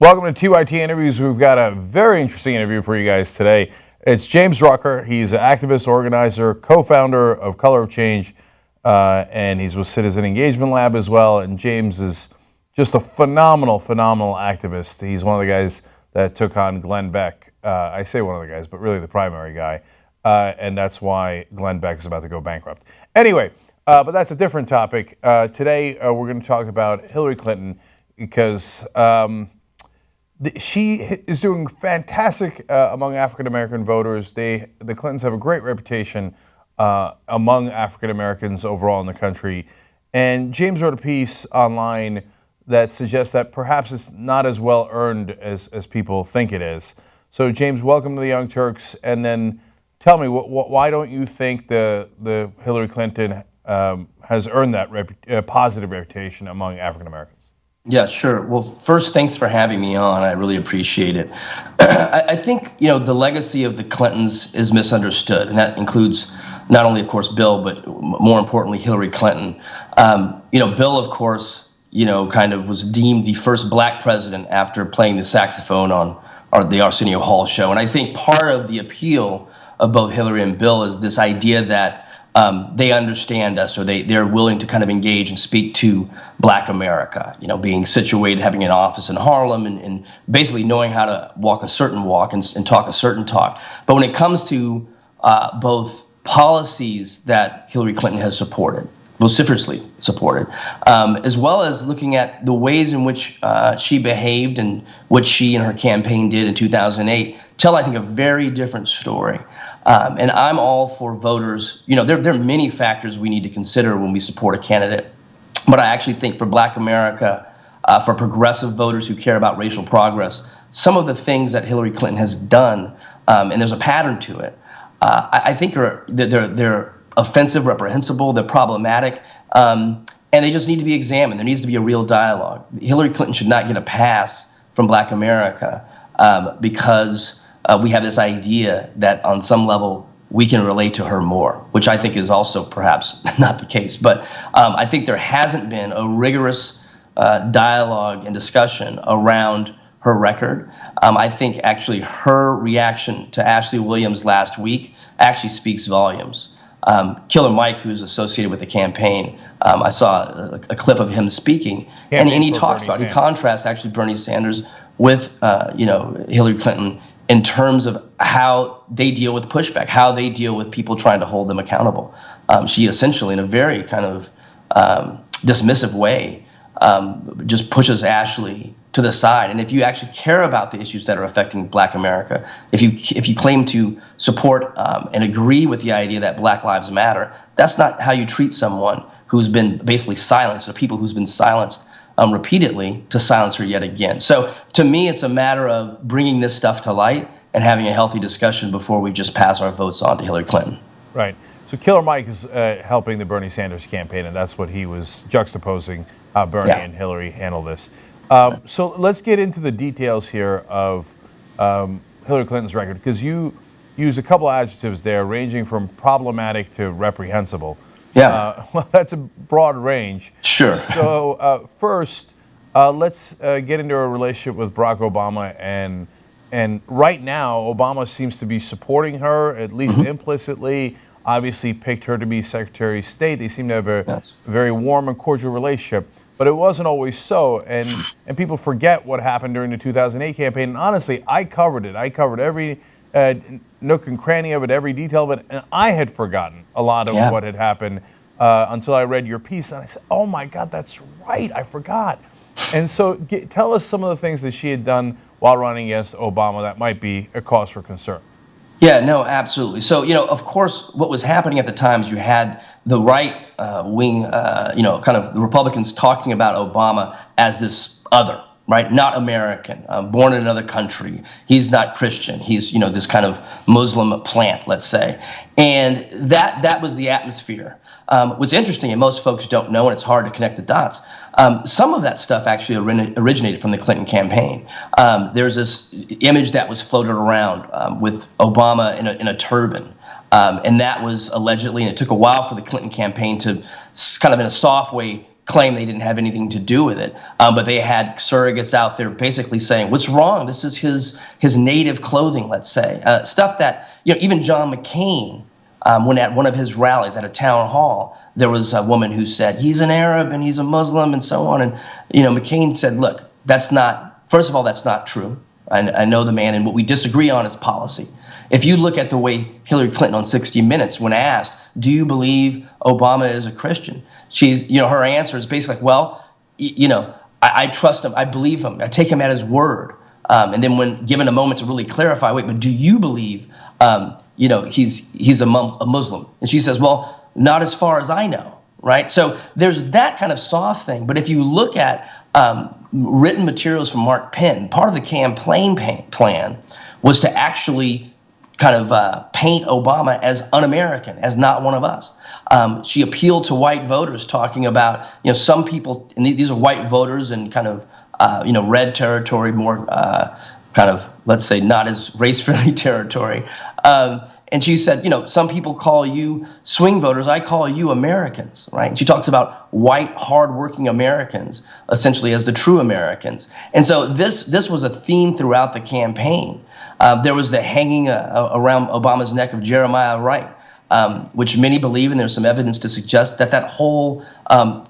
Welcome to TYT Interviews. We've got a very interesting interview for you guys today. It's James Rucker. He's an activist, organizer, co-founder of Color of Change, and he's with Citizen Engagement Lab as well. And James is just a phenomenal activist. He's one of the guys that took on Glenn Beck. I say one of the guys, but really the primary guy. And that's why Glenn Beck is about to go bankrupt. Anyway, but that's a different topic. Today, we're going to talk about Hillary Clinton because she is doing fantastic among African-American voters. The Clintons have a great reputation among African-Americans overall in the country. And James wrote a piece online that suggests that perhaps it's not as well earned as people think it is. So James, welcome to the Young Turks. And then tell me, why don't you think the Hillary Clinton has earned that positive reputation among African-Americans? Yeah, sure. Well, first, thanks for having me on. I really appreciate it. I think, the legacy of the Clintons is misunderstood, and that includes not only, of course, Bill, but more importantly, Hillary Clinton. Bill, of course, kind of was deemed the first black president after playing the saxophone on the Arsenio Hall show. And I think part of the appeal of both Hillary and Bill is this idea that they understand us, or they're willing to kind of engage and speak to Black America, being situated, having an office in Harlem, and basically knowing how to walk a certain walk and talk a certain talk. But when it comes to both policies that Hillary Clinton has supported, vociferously supported, as well as looking at the ways in which she behaved and what she and her campaign did in 2008, tell, I think, a very different story. And I'm all for voters. There are many factors we need to consider when we support a candidate. But I actually think for Black America, for progressive voters who care about racial progress, some of the things that Hillary Clinton has done, and there's a pattern to it, I think they're offensive, reprehensible, they're problematic, and they just need to be examined. There needs to be a real dialogue. Hillary Clinton should not get a pass from Black America because we have this idea that on some level we can relate to her more, which I think is also perhaps not the case. But I think there hasn't been a rigorous dialogue and discussion around her record. I think actually her reaction to Ashley Williams last week actually speaks volumes. Killer Mike, who's associated with the campaign, I saw a clip of him speaking, and he talks about, he contrasts actually Bernie Sanders with Hillary Clinton in terms of how they deal with pushback, how they deal with people trying to hold them accountable. She essentially, in a very kind of dismissive way, just pushes Ashley to the side. And if you actually care about the issues that are affecting Black America, if you claim to support and agree with the idea that Black Lives Matter, that's not how you treat someone who's been basically silenced, or people who's been silenced repeatedly, to silence her yet again. So to me, it's a matter of bringing this stuff to light and having a healthy discussion before we just pass our votes on to Hillary Clinton. Right. So Killer Mike is helping the Bernie Sanders campaign, and that's what he was juxtaposing how Bernie and Hillary handle this. So let's get into the details here of Hillary Clinton's record, because you use a couple of adjectives there, ranging from problematic to reprehensible. Yeah. Well, that's a broad range. Sure. So first, let's get into her relationship with Barack Obama. And right now, Obama seems to be supporting her, at least implicitly. Obviously picked her to be Secretary of State. They seem to have a very warm and cordial relationship. But it wasn't always so. And people forget what happened during the 2008 campaign. And honestly, I covered it. I covered every nook and cranny of it, every detail of it, and I had forgotten a lot of what had happened until I read your piece, and I said, oh my God, that's right, I forgot. And so tell us some of the things that she had done while running against Obama that might be a cause for concern. Yeah, no, absolutely. So, of course, what was happening at the time is you had the right wing, kind of the Republicans talking about Obama as this other, right? Not American, born in another country. He's not Christian. He's, this kind of Muslim plant, let's say. And that was the atmosphere. What's interesting, and most folks don't know, and it's hard to connect the dots, some of that stuff actually originated from the Clinton campaign. There's this image that was floated around with Obama in a turban. And that was allegedly, and it took a while for the Clinton campaign to kind of in a soft way claim they didn't have anything to do with it, but they had surrogates out there basically saying, "What's wrong? This is his native clothing." Let's say stuff that even John McCain, when at one of his rallies at a town hall, there was a woman who said he's an Arab and he's a Muslim and so on, and McCain said, "Look, that's not. First of all, that's not true. I know the man, and what we disagree on is policy." If you look at the way Hillary Clinton on 60 Minutes, when asked, "Do you believe Obama is a Christian?" her answer is basically like, "Well, I trust him. I believe him. I take him at his word." And then when given a moment to really clarify, "Wait, but do you believe, he's a Muslim?" And she says, "Well, not as far as I know." Right. So there's that kind of soft thing. But if you look at written materials from Mark Penn, part of the campaign plan was to actually kind of paint Obama as un-American, as not one of us. She appealed to white voters, talking about, some people, and these are white voters in kind of, red territory, more kind of, let's say, not as race-friendly territory. And she said, some people call you swing voters. I call you Americans, right? She talks about white, hardworking Americans, essentially, as the true Americans. And so this was a theme throughout the campaign. There was the hanging around Obama's neck of Jeremiah Wright, which many believe, and there's some evidence to suggest that whole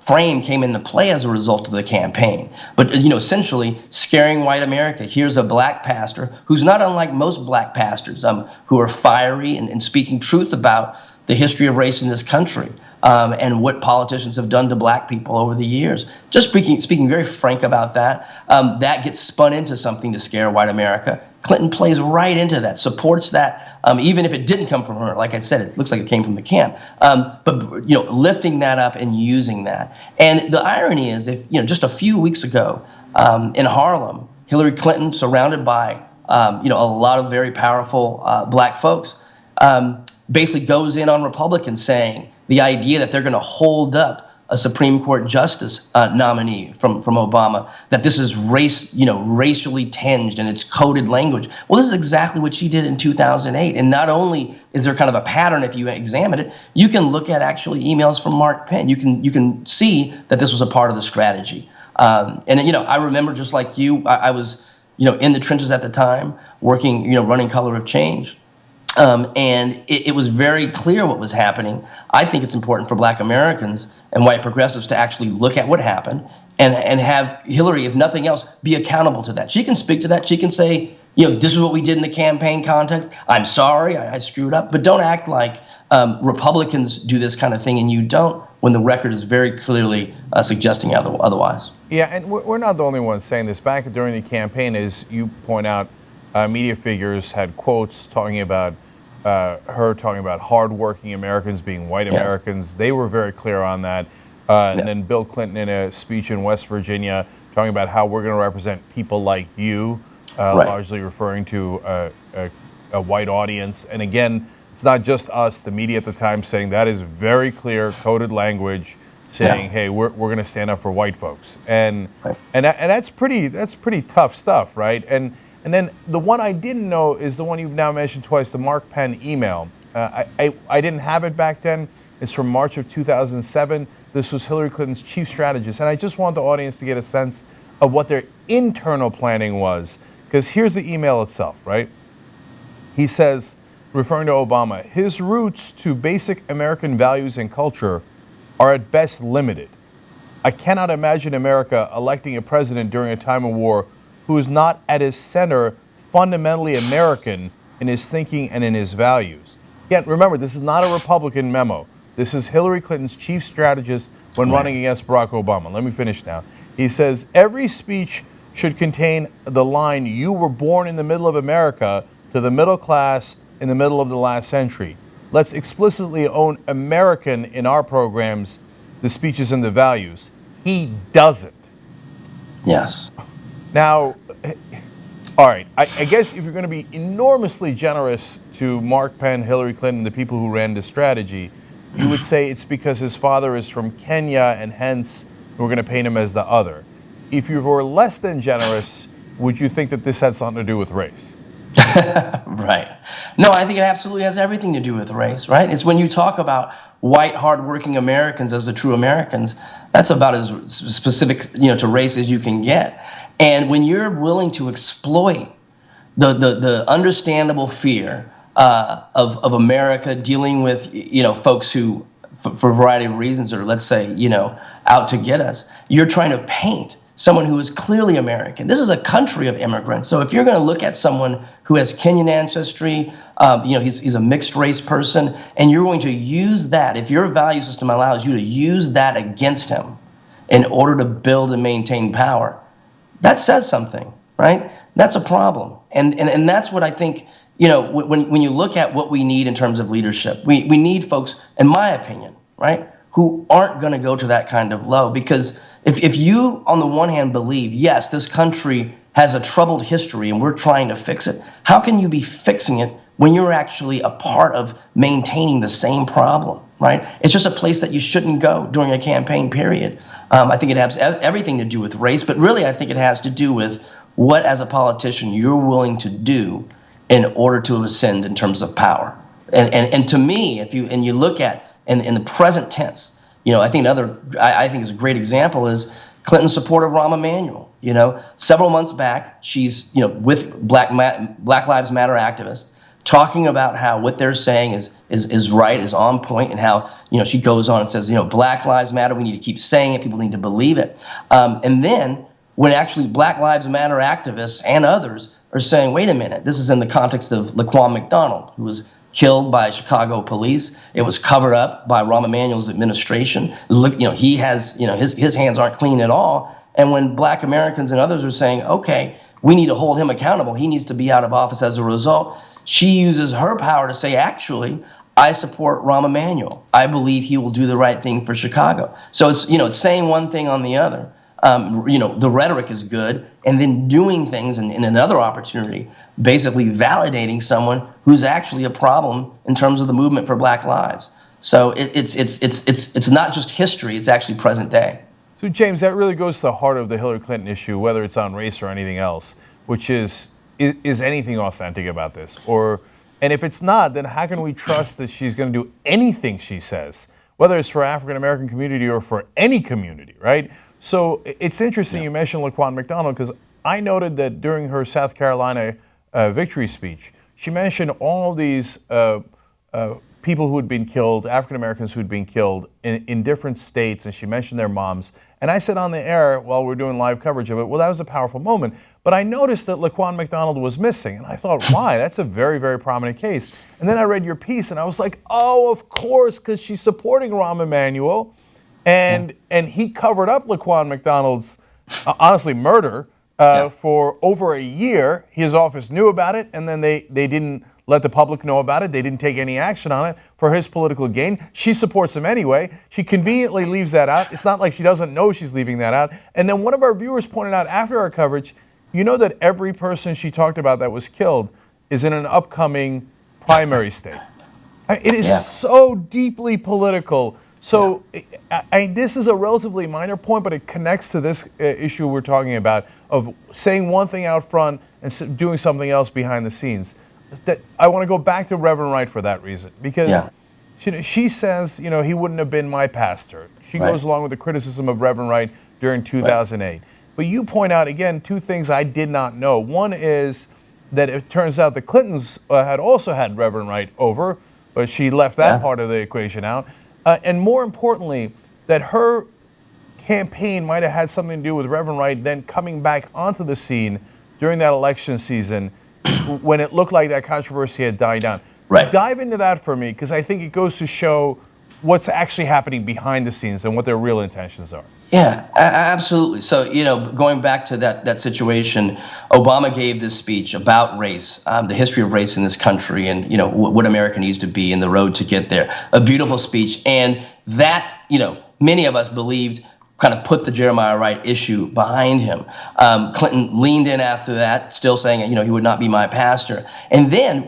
frame came into play as a result of the campaign. But essentially scaring white America. Here's a black pastor who's not unlike most black pastors, who are fiery and speaking truth about the history of race in this country, and what politicians have done to black people over the years. Just speaking very frank about that. That gets spun into something to scare white America. Clinton plays right into that, supports that, even if it didn't come from her. Like I said, it looks like it came from the camp. But lifting that up and using that. And the irony is, if just a few weeks ago in Harlem, Hillary Clinton, surrounded by a lot of very powerful black folks, basically goes in on Republicans, saying the idea that they're going to hold up a Supreme Court justice nominee from Obama, that this is racially tinged and it's coded language. Well, this is exactly what she did in 2008. And not only is there kind of a pattern, if you examine it, you can look at actually emails from Mark Penn. You can see that this was a part of the strategy. And I remember, just like you, I was in the trenches at the time, working, running Color of Change. And it was very clear what was happening. I think it's important for black Americans and white progressives to actually look at what happened and have Hillary, if nothing else, be accountable to that. She can speak to that. She can say, this is what we did in the campaign context. I'm sorry, I screwed up. But don't act like Republicans do this kind of thing and you don't, when the record is very clearly suggesting otherwise. Yeah, and we're not the only ones saying this. Back during the campaign, as you point out, media figures had quotes talking about her talking about hardworking Americans being white Americans. Yes. They were very clear on that. And then Bill Clinton, in a speech in West Virginia, talking about how we're going to represent people like you, largely referring to a white audience. And again, it's not just us, the media at the time, saying that is very clear, coded language, saying, hey, we're going to stand up for white folks. And that's pretty tough stuff, right? And then the one I didn't know is the one you've now mentioned twice, the Mark Penn email. I didn't have it back then. It's from March of 2007. This was Hillary Clinton's chief strategist. And I just want the audience to get a sense of what their internal planning was. Because here's the email itself, right? He says, referring to Obama, his roots to basic American values and culture are at best limited. I cannot imagine America electing a president during a time of war who is not at his center fundamentally American in his thinking and in his values. Again, remember, this is not a Republican memo. This is Hillary Clinton's chief strategist when running against Barack Obama. Let me finish now. He says, every speech should contain the line, you were born in the middle of America, to the middle class in the middle of the last century. Let's explicitly own American in our programs, the speeches and the values. He doesn't. Yes. Now, all right, I guess if you're going to be enormously generous to Mark Penn, Hillary Clinton, the people who ran this strategy, you would say it's because his father is from Kenya and hence we're going to paint him as the other. If you were less than generous, would you think that this had something to do with race? Right. No, I think it absolutely has everything to do with race, right? It's when you talk about white, hardworking Americans as the true Americans, that's about as specific, to race as you can get. And when you're willing to exploit the understandable fear of America dealing with folks who, for a variety of reasons, are, let's say, out to get us, you're trying to paint someone who is clearly American. This is a country of immigrants. So if you're going to look at someone who has Kenyan ancestry, he's a mixed race person, and you're going to use that, if your value system allows you to use that against him in order to build and maintain power, that says something, right? That's a problem. And that's what I think, when you look at what we need in terms of leadership, we need folks, in my opinion, right, who aren't going to go to that kind of low. Because if you, on the one hand, believe, yes, this country has a troubled history and we're trying to fix it, how can you be fixing it when you're actually a part of maintaining the same problem, right? It's just a place that you shouldn't go during a campaign period. I think it has everything to do with race, but really I think it has to do with what, as a politician, you're willing to do in order to ascend in terms of power. And to me, if you look at in the present tense, I think I think is a great example is Clinton's support of Rahm Emanuel. Several months back, she's with Black Lives Matter activists, talking about how what they're saying is right, is on point, and how she goes on and says Black Lives Matter. We need to keep saying it. People need to believe it. And then when actually Black Lives Matter activists and others are saying, wait a minute, this is in the context of Laquan McDonald, who was killed by Chicago police. It was covered up by Rahm Emanuel's administration. Look, he has, his hands aren't clean at all. And when Black Americans and others are saying, okay, we need to hold him accountable, he needs to be out of office as a result, she uses her power to say, actually, I support Rahm Emanuel. I believe he will do the right thing for Chicago. So it's, it's saying one thing on the other. The rhetoric is good, and then doing things in another opportunity, basically validating someone who's actually a problem in terms of the movement for Black lives. So it's not just history; it's actually present day. So James, that really goes to the heart of the Hillary Clinton issue, whether it's on race or anything else, which is anything authentic about this? And if it's not, then how can we trust that she's going to do anything she says, whether it's for African American community or for any community, right? So it's interesting you mentioned Laquan McDonald, because I noted that during her South Carolina victory speech, she mentioned all these people who had been killed, African Americans who had been killed in different states, and she mentioned their moms. And I said on the air while we're doing live coverage of it, well, that was a powerful moment. But I noticed that Laquan McDonald was missing, and I thought, why? That's a very, very prominent case. And then I read your piece, and I was like, oh, of course, because she's supporting Rahm Emanuel. And he covered up Laquan McDonald's, honestly, murder for over a year. His office knew about it, and then they didn't let the public know about it. They didn't take any action on it for his political gain. She supports him anyway. She conveniently leaves that out. It's not like she doesn't know she's leaving that out. And then one of our viewers pointed out after our coverage, that every person she talked about that was killed is in an upcoming primary state. It is so deeply political. So this is a relatively minor point, but it connects to this issue we're talking about of saying one thing out front and doing something else behind the scenes. That I want to go back to Reverend Wright for that reason, because she says, he wouldn't have been my pastor. She goes along with the criticism of Reverend Wright during 2008. Right. But you point out, again, two things I did not know. One is that it turns out the Clintons had also had Reverend Wright over, but she left that part of the equation out. And more importantly, that her campaign might have had something to do with Reverend Wright then coming back onto the scene during that election season when it looked like that controversy had died down. Right. Dive into that for me, because I think it goes to show what's actually happening behind the scenes and what their real intentions are. Yeah, absolutely. So, going back to that situation, Obama gave this speech about race, the history of race in this country, and, what America needs to be and the road to get there. A beautiful speech. And that, many of us believed kind of put the Jeremiah Wright issue behind him. Clinton leaned in after that, still saying, he would not be my pastor. And then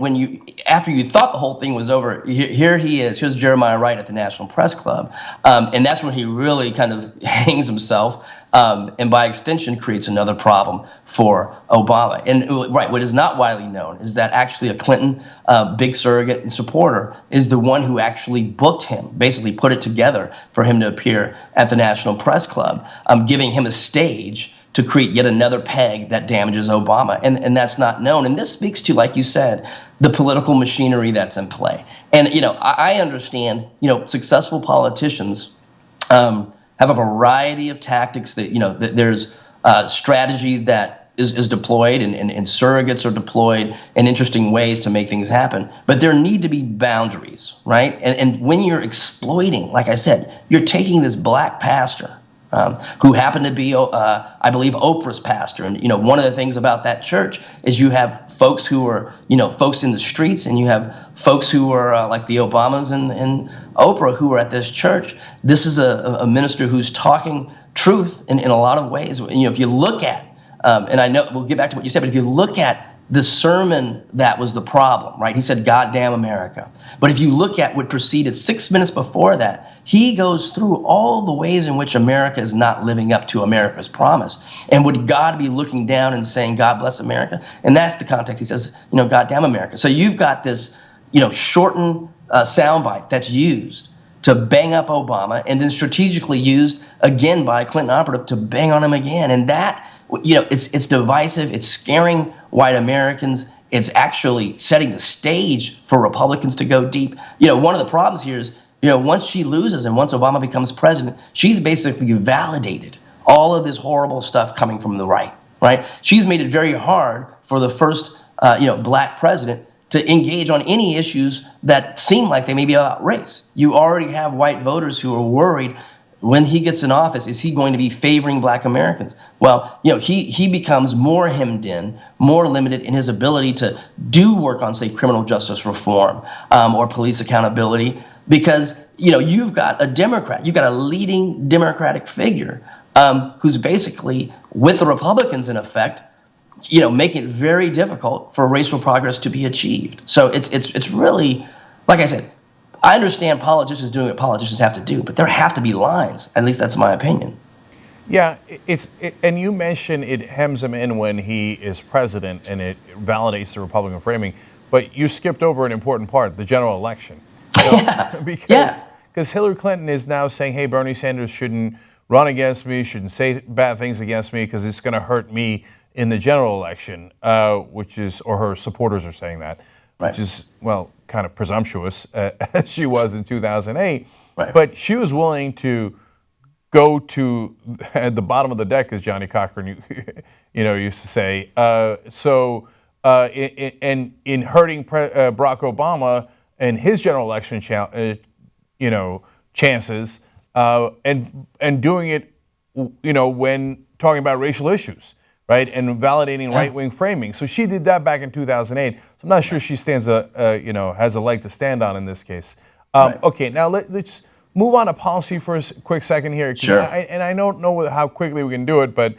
after you thought the whole thing was over, here he is. Here's Jeremiah Wright at the National Press Club. And that's when he really kind of hangs himself and by extension creates another problem for Obama. And right, what is not widely known is that actually a Clinton big surrogate and supporter is the one who actually booked him, basically put it together for him to appear at the National Press Club, giving him a stage to create yet another peg that damages Obama. And that's not known. And this speaks to, like you said, the political machinery that's in play. And, I understand, successful politicians have a variety of tactics that, that there's strategy that is deployed and surrogates are deployed in interesting ways to make things happen. But there need to be boundaries, right? And when you're exploiting, like I said, you're taking this black pastor who happened to be, I believe, Oprah's pastor. And, one of the things about that church is you have folks who are, folks in the streets, and you have folks who are like the Obamas and Oprah who are at this church. This is a minister who's talking truth in a lot of ways. If you look at, and I know we'll get back to what you said, but if you look at the sermon that was the problem, right? He said, "God damn America." But if you look at what preceded 6 minutes before that, he goes through all the ways in which America is not living up to America's promise. And would God be looking down and saying, "God bless America"? And that's the context. He says, "God damn America." So you've got this, shortened soundbite that's used to bang up Obama, and then strategically used again by a Clinton operative to bang on him again. And that, it's divisive. It's scaring white Americans. It's actually setting the stage for Republicans to go deep. One of the problems here is, once she loses and once Obama becomes president, she's basically validated all of this horrible stuff coming from the right? She's made it very hard for the first, black president to engage on any issues that seem like they may be about race. You already have white voters who are worried, when he gets in office, is he going to be favoring black Americans? Well, he becomes more hemmed in, more limited in his ability to do work on, say, criminal justice reform or police accountability, because, you've got a Democrat, you've got a leading Democratic figure who's basically with the Republicans, in effect, making it very difficult for racial progress to be achieved. So it's really, like I said, I understand politicians doing what politicians have to do, but there have to be lines. At least that's my opinion. Yeah, and you mentioned it hems him in when he is president, and it validates the Republican framing. But you skipped over an important part: the general election. Because Hillary Clinton is now saying, "Hey, Bernie Sanders shouldn't run against me, shouldn't say bad things against me, because it's going to hurt me in the general election," or her supporters are saying that, right, which is, well, kind of presumptuous, as she was in 2008. Right. But she was willing to go to at the bottom of the deck, as Johnny Cochran used to say. In hurting Barack Obama and his general election chances, and doing it, when talking about racial issues, right, and validating right-wing framing. So she did that back in 2008. So I'm not sure she stands has a leg to stand on in this case. Okay, now let's move on to policy for a quick second here. Sure. I don't know how quickly we can do it, but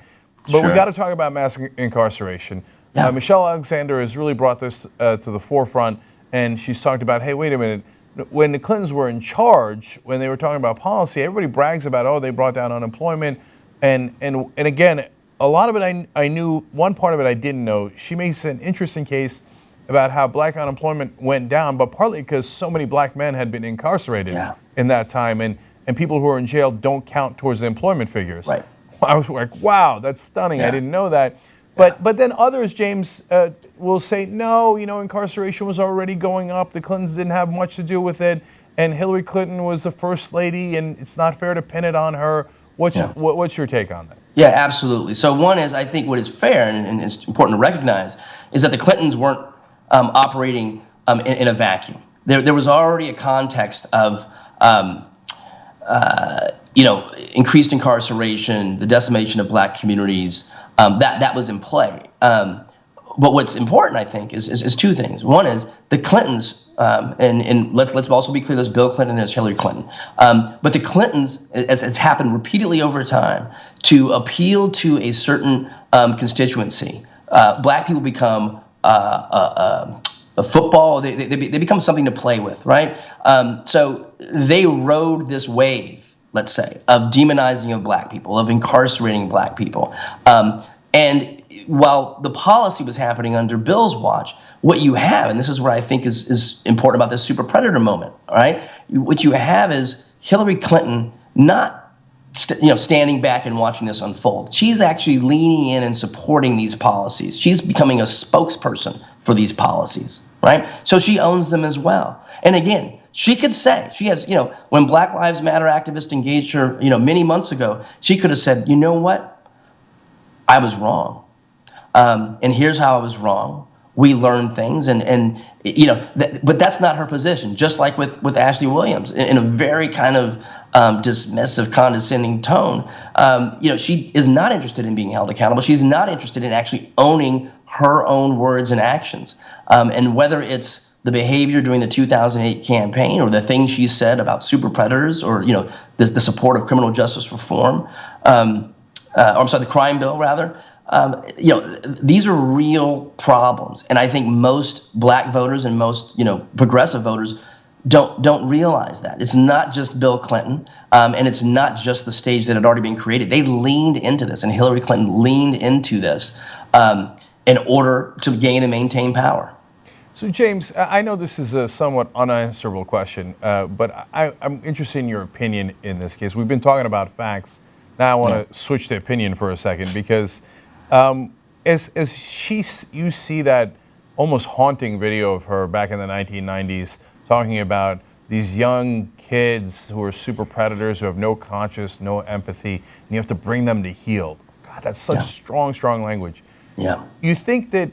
we got to talk about mass incarceration. Yeah. Michelle Alexander has really brought this to the forefront, and she's talked about, hey, wait a minute. When the Clintons were in charge, when they were talking about policy, everybody brags about, they brought down unemployment, and again, a lot of it I knew. One part of it I didn't know. She makes an interesting case about how black unemployment went down, but partly because so many black men had been incarcerated in that time, and people who are in jail don't count towards the employment figures. Right. I was like, wow, that's stunning. I didn't know that. But then others, James, will say, no, incarceration was already going up. The Clintons didn't have much to do with it, and Hillary Clinton was the first lady, and it's not fair to pin it on her. What's your take on that? Yeah, absolutely. So one is, I think what is fair and it's important to recognize is that the Clintons weren't operating in a vacuum. There was already a context of increased incarceration, the decimation of black communities, that was in play. But what's important, I think, is two things. One is the Clintons, and let's also be clear, there's Bill Clinton and there's Hillary Clinton. But the Clintons, as has happened repeatedly over time, to appeal to a certain constituency, black people become a football, they become something to play with, right? So they rode this wave, let's say, of demonizing of black people, of incarcerating black people. And while the policy was happening under Bill's watch, what you have, and this is what I think is important about this super predator moment, all right? What you have is Hillary Clinton not standing back and watching this unfold. She's actually leaning in and supporting these policies. She's becoming a spokesperson for these policies, right? So she owns them as well. And again, she could say, she has, when Black Lives Matter activists engaged her, many months ago, she could have said, you know what? I was wrong. And here's how I was wrong. We learned things, but that's not her position. Just like with Ashley Williams, in a very kind of dismissive, condescending tone, she is not interested in being held accountable. She's not interested in actually owning her own words and actions. And whether it's the behavior during the 2008 campaign, or the things she said about super predators, or the support of criminal justice reform, the crime bill rather. These are real problems, and I think most black voters and most progressive voters don't realize that. It's not just Bill Clinton, and it's not just the stage that had already been created. They leaned into this, and Hillary Clinton leaned into this in order to gain and maintain power. So, James, I know this is a somewhat unanswerable question, but I'm interested in your opinion in this case. We've been talking about facts. Now I want to switch to opinion for a second, because as you see that almost haunting video of her back in the 1990s talking about these young kids who are super predators, who have no conscience, no empathy, and you have to bring them to heal. God, that's such strong language. Yeah. You think that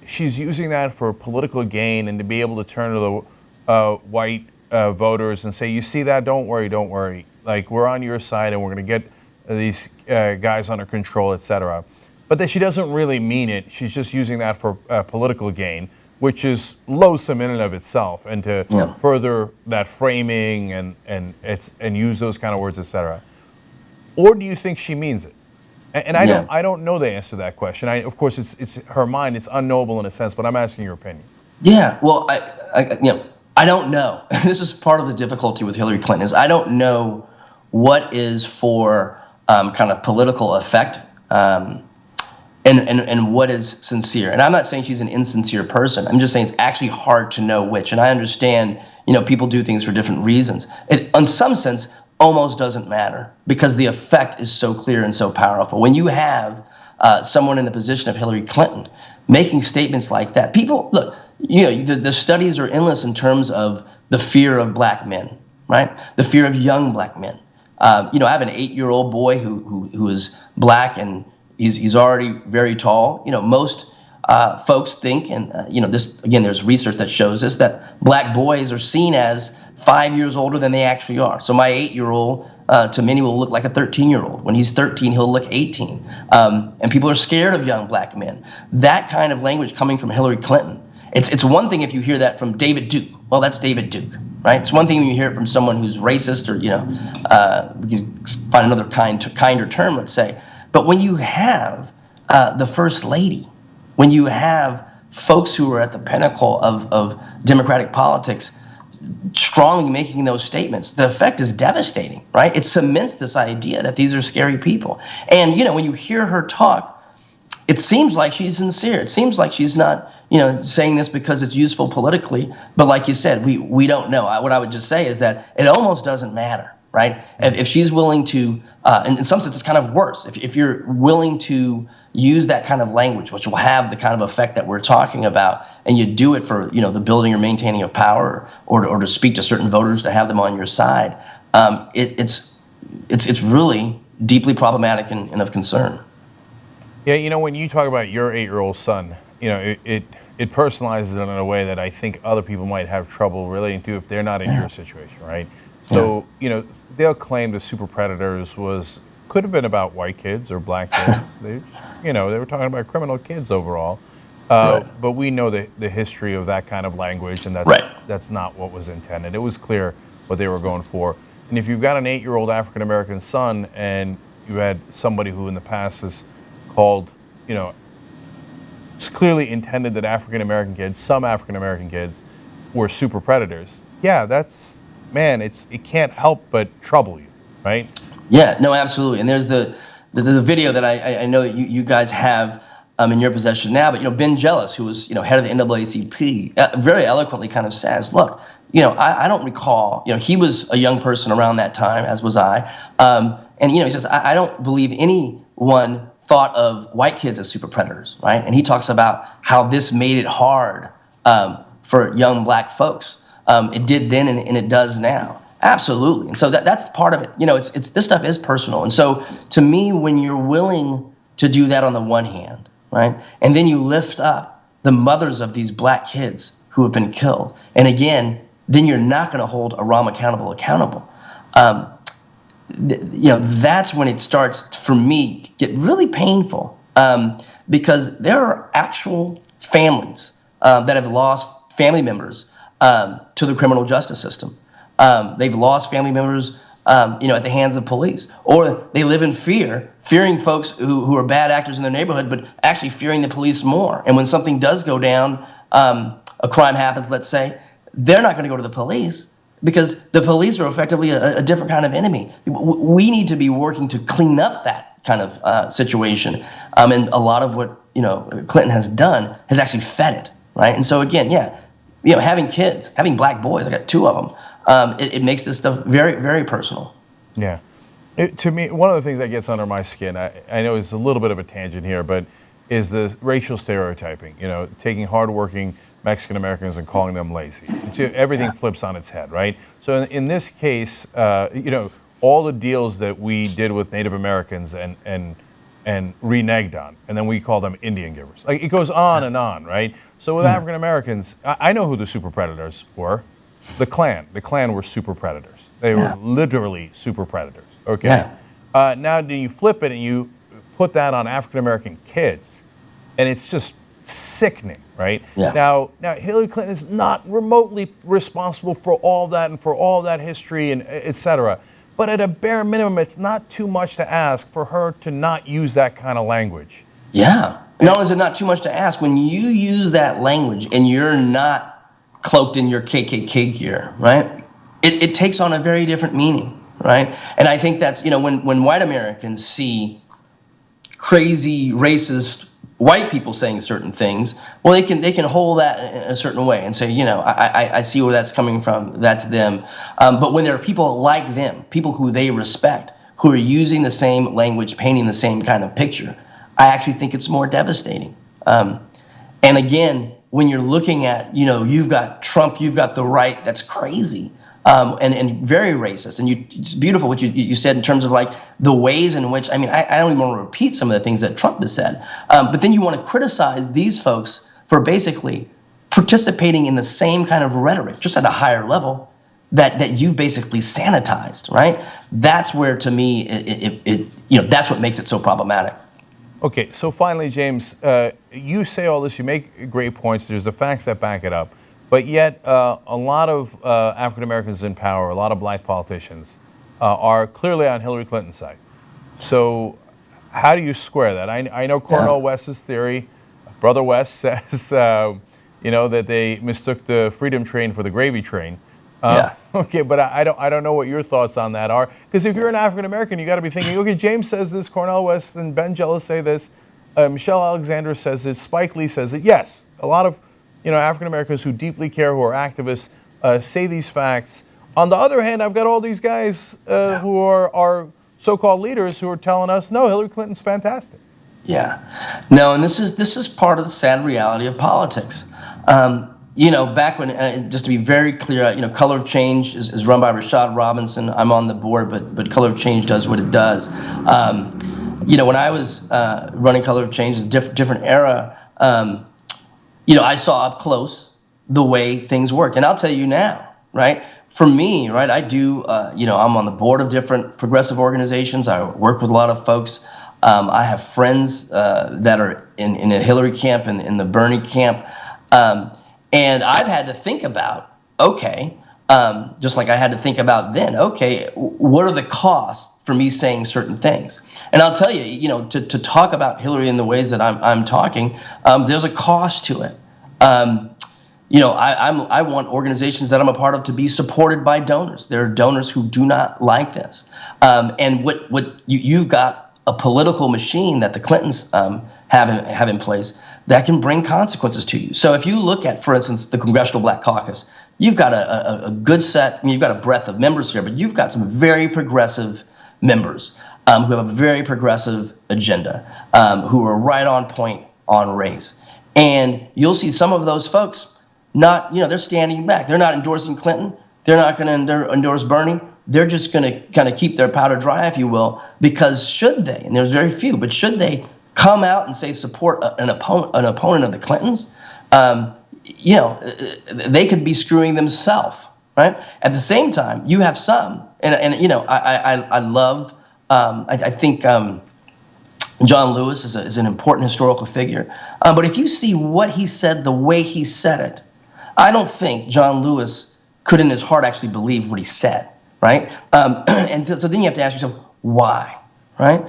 she's using that for political gain and to be able to turn to the white voters and say, you see that, don't worry. Like, we're on your side and we're going to get these guys under control, etc. But that she doesn't really mean it. She's just using that for political gain, which is loathsome in and of itself, and to further that framing and use those kind of words, etc. Or do you think she means it? And I don't know the answer to that question. Of course, it's her mind. It's unknowable in a sense, but I'm asking your opinion. Yeah. Well, I don't know. This is part of the difficulty with Hillary Clinton, is I don't know what is for kind of political effect, and what is sincere. And I'm not saying she's an insincere person. I'm just saying it's actually hard to know which. And I understand, people do things for different reasons. It, in some sense, almost doesn't matter, because the effect is so clear and so powerful. When you have someone in the position of Hillary Clinton making statements like that, people, look, the studies are endless in terms of the fear of black men, right? The fear of young black men. I have an 8-year-old boy who is black, and he's already very tall. Most folks think, and this again, there's research that shows this, that black boys are seen as 5 years older than they actually are. So my 8-year-old to many will look like a 13-year-old. When he's 13, he'll look 18. And people are scared of young black men. That kind of language coming from Hillary Clinton. It's one thing if you hear that from David Duke. Well, that's David Duke, right? It's one thing when you hear it from someone who's racist, or we can find another kinder term, let's say. But when you have the First Lady, when you have folks who are at the pinnacle of democratic politics strongly making those statements, the effect is devastating, right? It cements this idea that these are scary people. And, when you hear her talk, it seems like she's sincere. It seems like she's not, saying this because it's useful politically. But like you said, we don't know. What I would just say is that it almost doesn't matter, right? If she's willing to, and in some sense, it's kind of worse. If you're willing to use that kind of language, which will have the kind of effect that we're talking about, and you do it for, the building or maintaining of power, or to speak to certain voters to have them on your side, it's really deeply problematic and of concern. Yeah, when you talk about your 8-year-old son, it personalizes it in a way that I think other people might have trouble relating to if they're not in your situation, right? So, they'll claim the super predators could have been about white kids or black kids. They were talking about criminal kids overall. But we know the history of that kind of language, and that's not what was intended. It was clear what they were going for. And if you've got an 8-year-old African-American son, and you had somebody who in the past has called, it's clearly intended that some African-American kids were super predators. Yeah, it can't help but trouble you. right? Yeah, no, absolutely. And there's the video that I know that you guys have in your possession now. But Ben Jealous, who was head of the NAACP, very eloquently kind of says, look, I don't recall. He was a young person around that time, as was I. And he says, I don't believe anyone thought of white kids as super predators, right? And he talks about how this made it hard for young black folks. It did then, and it does now. Absolutely. And so that's part of it. It's this stuff is personal. And so to me, when you're willing to do that on the one hand, right, and then you lift up the mothers of these black kids who have been killed, and again, then you're not going to hold a ROM accountable. That's when it starts for me to get really painful, because there are actual families that have lost family members to the criminal justice system. They've lost family members, at the hands of police, or they live in fearing folks who are bad actors in their neighborhood, but actually fearing the police more. And when something does go down, a crime happens, let's say, they're not going to go to the police because the police are effectively a different kind of enemy. We need to be working to clean up that kind of situation. And a lot of what Clinton has done has actually fed it, right? And so again, having kids, having black boys, I got 2 of them. It makes this stuff very, very personal. Yeah. To me, one of the things that gets under my skin, I know it's a little bit of a tangent here, but is the racial stereotyping, taking hardworking Mexican Americans and calling them lazy. Everything flips on its head, right? So in this case, all the deals that we did with Native Americans and reneged on, and then we call them Indian givers. Like, it goes on and on, right? So with African Americans, I know who the super predators were. The Klan. The Klan were super predators. They were literally super predators. Okay. Yeah. Now, do you flip it and you put that on African American kids, and it's just sickening, right? Yeah. Now Hillary Clinton is not remotely responsible for all that and for all that history and et cetera. But at a bare minimum, it's not too much to ask for her to not use that kind of language. Yeah. Not only is it not too much to ask, when you use that language and you're not cloaked in your KKK gear, right? It takes on a very different meaning, right? And I think that's, when white Americans see crazy, racist white people saying certain things, well, they can hold that in a certain way and say, I see where that's coming from. That's them. But when there are people like them, people who they respect, who are using the same language, painting the same kind of picture, I actually think it's more devastating. And again, when you're looking at, you've got Trump, you've got the right, that's crazy. And very racist. And it's beautiful what you said in terms of like the ways in which, I don't even want to repeat some of the things that Trump has said, but then you want to criticize these folks for basically participating in the same kind of rhetoric, just at a higher level, that you've basically sanitized, right? That's where, to me, that's what makes it so problematic. Okay, so finally, James, you say all this, you make great points, there's the facts that back it up. But yet, a lot of African Americans in power, a lot of black politicians, are clearly on Hillary Clinton's side. So, how do you square that? I know Cornel West's theory. Brother West says, that they mistook the freedom train for the gravy train. Okay, but I don't know what your thoughts on that are. Because if you're an African American, you got to be thinking, okay, James says this, Cornel West and Ben Jealous say this, Michelle Alexander says it, Spike Lee says it. Yes, a lot of African Americans who deeply care, who are activists, say these facts. On the other hand, I've got all these guys who are so-called leaders who are telling us, no, Hillary Clinton's fantastic. Yeah. No, and this is part of the sad reality of politics. Back when, just to be very clear, Color of Change is run by Rashad Robinson. I'm on the board, but Color of Change does what it does. When I was running Color of Change, it's a different era. I saw up close the way things worked. And I'll tell you now, right? For me, right, I do, I'm on the board of different progressive organizations. I work with a lot of folks. I have friends that are in the Hillary camp and in the Bernie camp. And I've had to think about, okay, just like I had to think about then, okay, what are the costs for me saying certain things? And I'll tell you, to talk about Hillary in the ways that I'm talking, there's a cost to it. I want organizations that I'm a part of to be supported by donors. There are donors who do not like this, and you've got a political machine that the Clintons have in place that can bring consequences to you. So if you look at, for instance, the Congressional Black Caucus, you've got a good set. I mean, you've got a breadth of members here, but you've got some very progressive members who have a very progressive agenda, who are right on point on race, and you'll see some of those folks. They're standing back. They're not endorsing Clinton. They're not going to endorse Bernie. They're just going to kind of keep their powder dry, if you will, because should they, and there's very few, but should they come out and say support an opponent of the Clintons, they could be screwing themselves, right? At the same time, you have some, I love, I think John Lewis is an important historical figure, but if you see what he said, the way he said it, I don't think John Lewis could in his heart actually believe what he said, right? So then you have to ask yourself, why, right?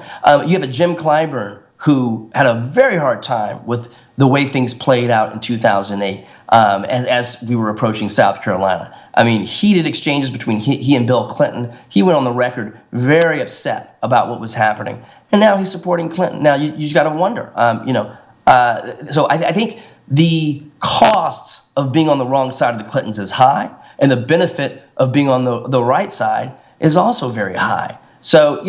You have a Jim Clyburn who had a very hard time with the way things played out in 2008 as we were approaching South Carolina. I mean, heated exchanges between he and Bill Clinton. He went on the record very upset about what was happening. And now he's supporting Clinton. Now, you got to wonder, so I think the costs of being on the wrong side of the Clintons is high, and the benefit of being on the right side is also very high. So,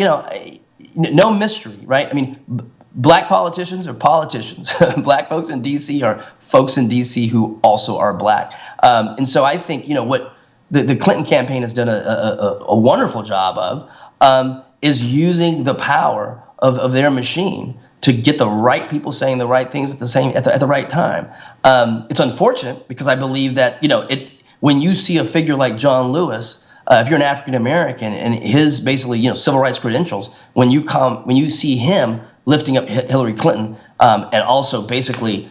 no mystery, right? I mean, black politicians are politicians. Black folks in D.C. are folks in D.C. who also are black. And so I think, what the Clinton campaign has done a wonderful job of is using the power of their machine to get the right people saying the right things at the right time. It's unfortunate because I believe that when you see a figure like John Lewis, if you're an African American and his basically civil rights credentials, when you see him lifting up Hillary Clinton and also basically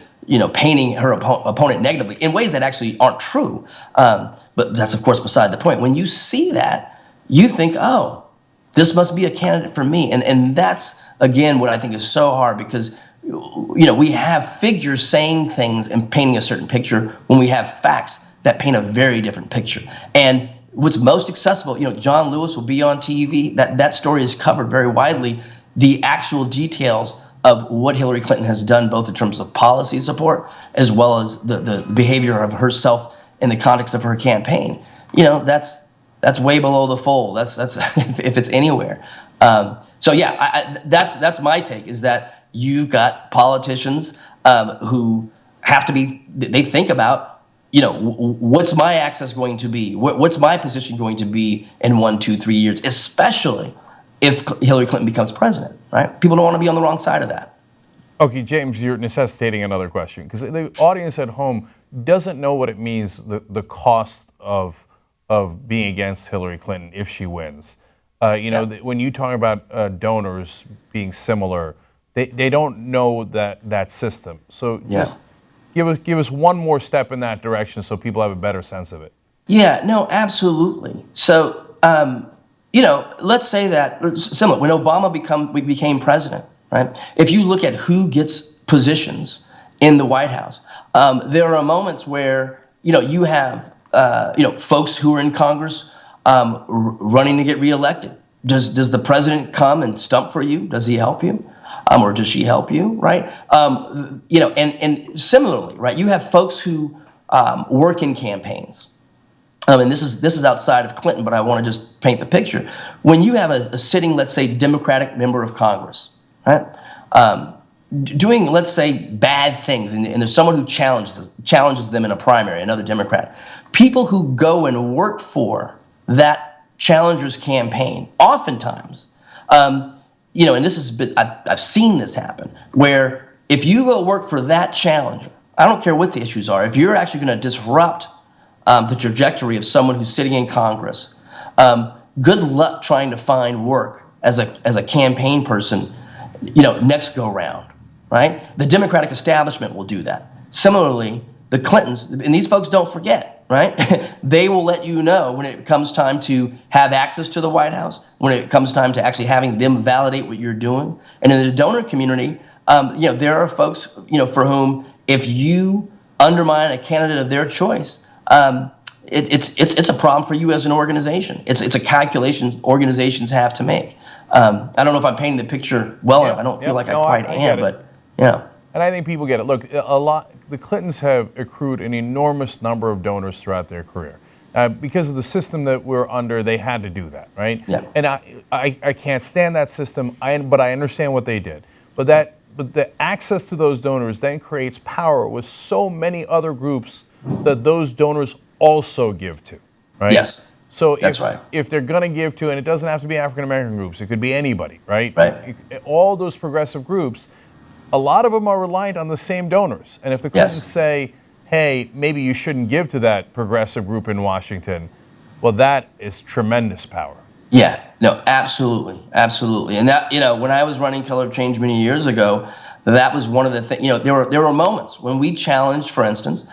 painting her opponent negatively in ways that actually aren't true, but that's of course beside the point. When you see that, you think, oh, this must be a candidate for me, and that's again what I think is so hard because we have figures saying things and painting a certain picture when we have facts that paint a very different picture. And what's most accessible, John Lewis will be on TV. That story is covered very widely. The actual details of what Hillary Clinton has done, both in terms of policy support as well as the behavior of herself in the context of her campaign, that's way below the fold. That's if it's anywhere. So yeah, that's my take, is that you've got politicians who have to be. They think about, what's my access going to be? What's my position going to be in 1, 2, 3 years, especially if Hillary Clinton becomes president, right? People don't want to be on the wrong side of that. Okay, James, you're necessitating another question because the audience at home doesn't know what it means, the cost of being against Hillary Clinton if she wins. When you talk about donors being similar, they don't know that system. So just give us one more step in that direction so people have a better sense of it. Yeah, no, absolutely. So, let's say that similar when Obama became president, right? If you look at who gets positions in the White House, there are moments where you have folks who are in Congress running to get reelected. Does the president come and stump for you? Does he help you? Or does she help you, right? And similarly, right, you have folks who work in campaigns. And this is outside of Clinton, but I want to just paint the picture. When you have a sitting, let's say, Democratic member of Congress, right, doing, let's say, bad things, and there's someone who challenges them in a primary, another Democrat, people who go and work for that challenger's campaign, oftentimes, and this is I've seen this happen, where if you go work for that challenger, I don't care what the issues are, if you're actually going to disrupt the trajectory of someone who's sitting in Congress, good luck trying to find work as a campaign person, next go round, right? The Democratic establishment will do that. Similarly, the Clintons, and these folks don't forget, right? They will let you know when it comes time to have access to the White House, when it comes time to actually having them validate what you're doing. And in the donor community, there are folks, for whom if you undermine a candidate of their choice, it's a problem for you as an organization. It's a calculation organizations have to make. I don't know if I'm painting the picture well enough. I don't feel like I quite am, but yeah. And I think people get it. Look, the Clintons have accrued an enormous number of donors throughout their career. Because of the system that we're under, they had to do that, right? Yeah. And I can't stand that system, but I understand what they did. But the access to those donors then creates power with so many other groups that those donors also give to, right? Yes. So that's right. If they're going to give to, and it doesn't have to be African American groups, it could be anybody, right? Right. All those progressive groups, a lot of them are reliant on the same donors. And if the Clintons say, hey, maybe you shouldn't give to that progressive group in Washington, well, that is tremendous power. Yeah, no, absolutely, absolutely. And that, when I was running Color of Change many years ago, that was one of the things, there were moments when we challenged, for instance,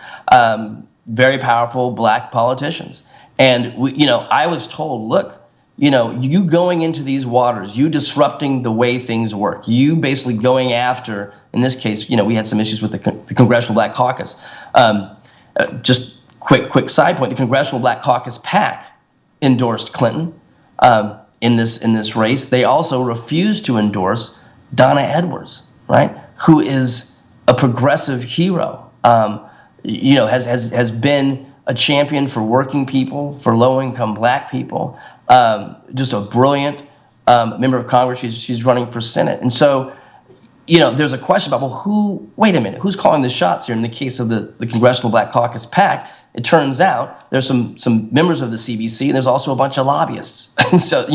very powerful black politicians. And I was told, look, you going into these waters, you disrupting the way things work, you basically going after, in this case, we had some issues with the Congressional Black Caucus. Just quick side point, the Congressional Black Caucus PAC endorsed Clinton in this race. They also refused to endorse Donna Edwards, right, who is a progressive hero, has been a champion for working people, for low-income black people, just a brilliant member of Congress. She's running for Senate. And so, there's a question about, wait a minute, who's calling the shots here? In the case of the Congressional Black Caucus PAC, it turns out there's some members of the CBC, and there's also a bunch of lobbyists. So,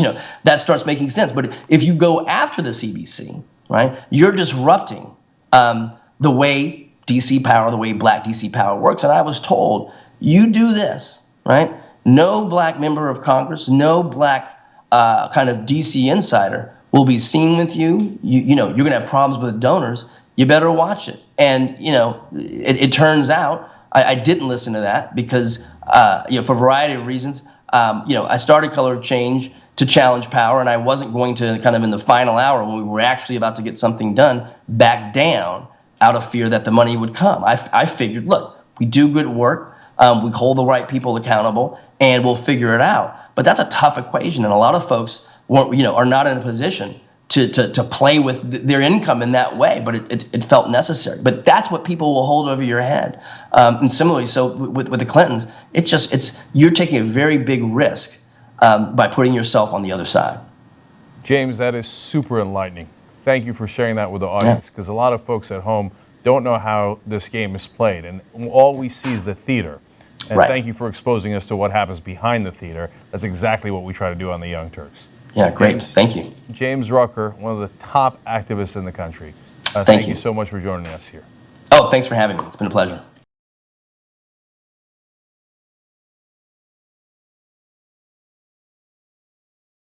that starts making sense. But if you go after the CBC, right, you're disrupting the way DC power, the way black DC power works. And I was told, you do this, right, no black member of Congress, no black kind of DC insider will be seen with you. You're going to have problems with donors. You better watch it. And, it turns out I didn't listen to that because, for a variety of reasons, I started Color of Change to challenge power, and I wasn't going to kind of in the final hour when we were actually about to get something done, back down out of fear that the money would come. I figured, look, we do good work. We hold the right people accountable, and we'll figure it out. But that's a tough equation, and a lot of folks are not in a position to play with their income in that way. But it felt necessary. But that's what people will hold over your head. And similarly, so with the Clintons, you're taking a very big risk by putting yourself on the other side. James, that is super enlightening. Thank you for sharing that with the audience, because a lot of folks at home don't know how this game is played, and all we see is the theater. And thank you for exposing us to what happens behind the theater. That's exactly what we try to do on the Young Turks. Yeah, great. Thank you. James Rucker, one of the top activists in the country. Thank you so much for joining us here. Oh, thanks for having me. It's been a pleasure.